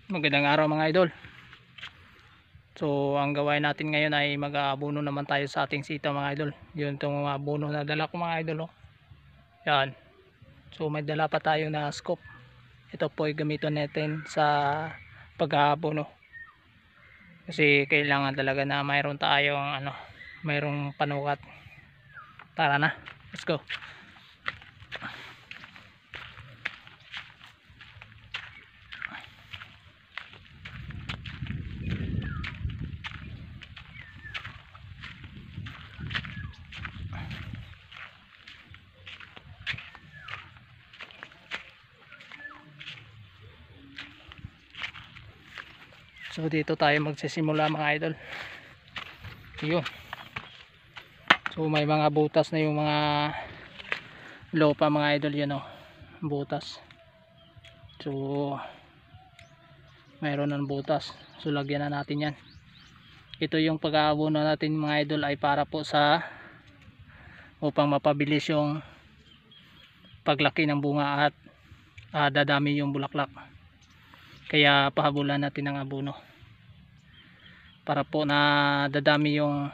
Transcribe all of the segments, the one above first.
Magandang araw mga idol. So ang gawain natin ngayon ay mag-aabono naman tayo sa ating sitaw mga idol. Yun itong mga abono na dala ko mga idol, oh. Yan. So may dala pa tayo na scoop. Ito po ay gamitin natin sa pag-aabono. Kasi kailangan talaga na mayroon tayong mayroong panukat. Tara na. Let's go. So dito tayo magsisimula mga idol. Yun. So may mga butas na yung mga lopa mga idol, yun, oh. Butas. So mayroon ng butas. So lagyan na natin yan. Ito yung pag-aabono natin mga idol ay para po sa upang mapabilis yung paglaki ng bunga at dadami yung bulaklak. Kaya pahabulan natin ng abono para po na dadami yung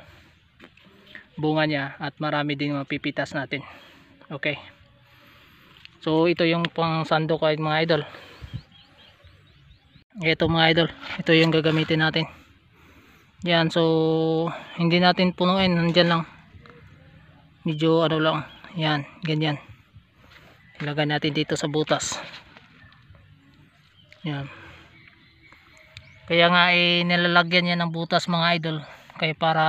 bunga niya at marami din mapipitas natin. Okay, so ito yung pang sando ko mga idol. Ito mga idol, ito yung gagamitin natin. Yan, so hindi natin punuin, nandyan lang, medyo lang, yan, ganyan. Ilagay natin dito sa butas. Yan. Kaya nga nilalagyan niya ng butas mga idol, kaya para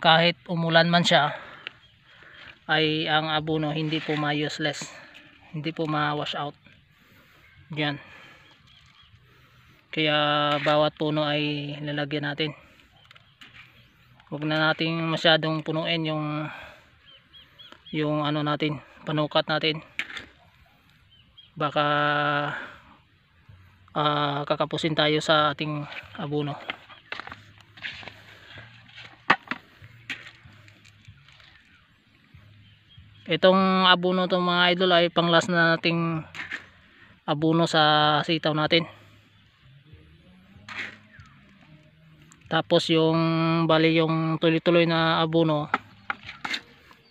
kahit umulan man siya ay ang abono hindi po ma-useless, hindi po ma-wash out. Yan. Kaya bawat puno ay lalagyan natin. Huwag na nating masyadong punuin yung natin, panukat natin. Baka kakapusin tayo sa ating abono. Itong abono to mga idol ay panglas na nating abono sa sitaw natin. Tapos yung bali yung tuloy-tuloy na abono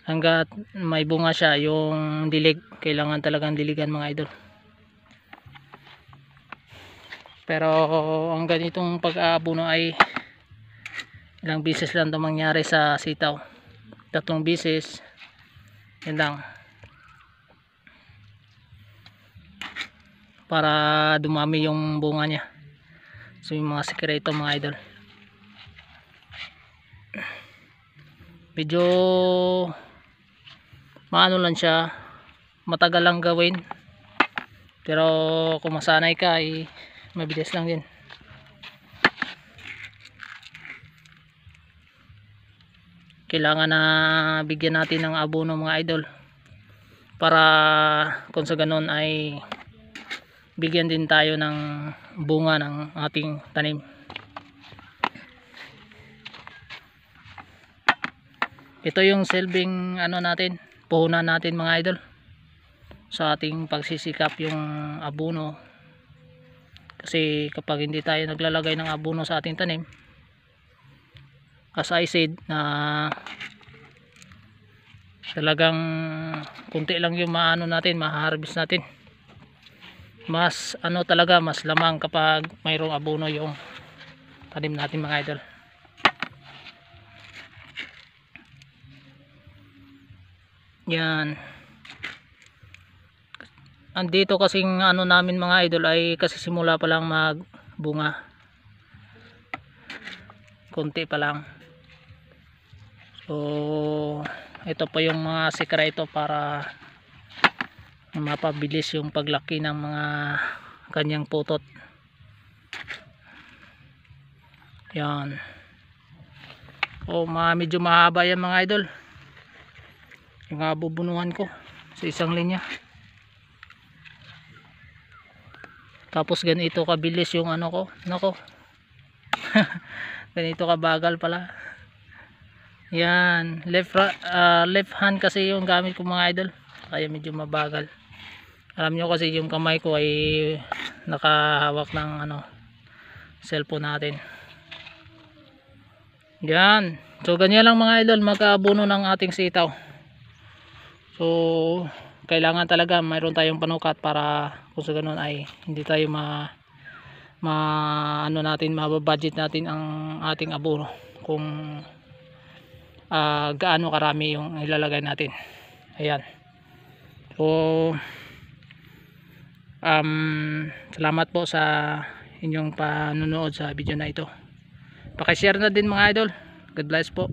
hanggat may bunga siya, yung dilig kailangan talagang diligan mga idol. Pero ang ganitong pag-aabono ay ilang beses lang ito mangyari sa sitaw, 3 beses, yan lang, para dumami yung bunga niya. So yung mga sekreto mga idol, medyo maano lang siya, matagal lang gawin, pero kung masanay ka ay mabilis lang din. Kailangan na bigyan natin ng abono mga idol para kung sa ganon ay bigyan din tayo ng bunga ng ating tanim. Ito yung silbing natin, puhunan natin mga idol sa ating pagsisikap yung abono. Kasi kapag hindi tayo naglalagay ng abono sa ating tanim, as I said, na talagang kunti lang yung natin, ma-harvest natin. Mas talaga, mas lamang kapag mayroong abono yung tanim natin mga idol. Yan. Andito kasing namin mga idol ay kasi simula pa lang magbunga, konti pa lang. So ito pa yung mga sekreto para mapabilis yung paglaki ng mga kanyang putot. Yan. Medyo mahaba yan mga idol, yung bubunuhan ko sa isang linya. Tapos ganito kabilis yung ko, nako. Ganito kabagal pala. Yan, left hand kasi yung gamit ko mga idol, kaya medyo mabagal. Alam nyo kasi yung kamay ko ay nakahawak ng cellphone natin. Yan, so ganyan lang mga idol mag-aabono ng ating sitaw. So kailangan talaga mayroon tayong panukat para kung sa ganun ay hindi tayo mababudget natin ang ating abono kung gaano karami yung ilalagay natin. Ayan, so salamat po sa inyong panunood sa video na ito. Paki-share na din mga idol. God bless po.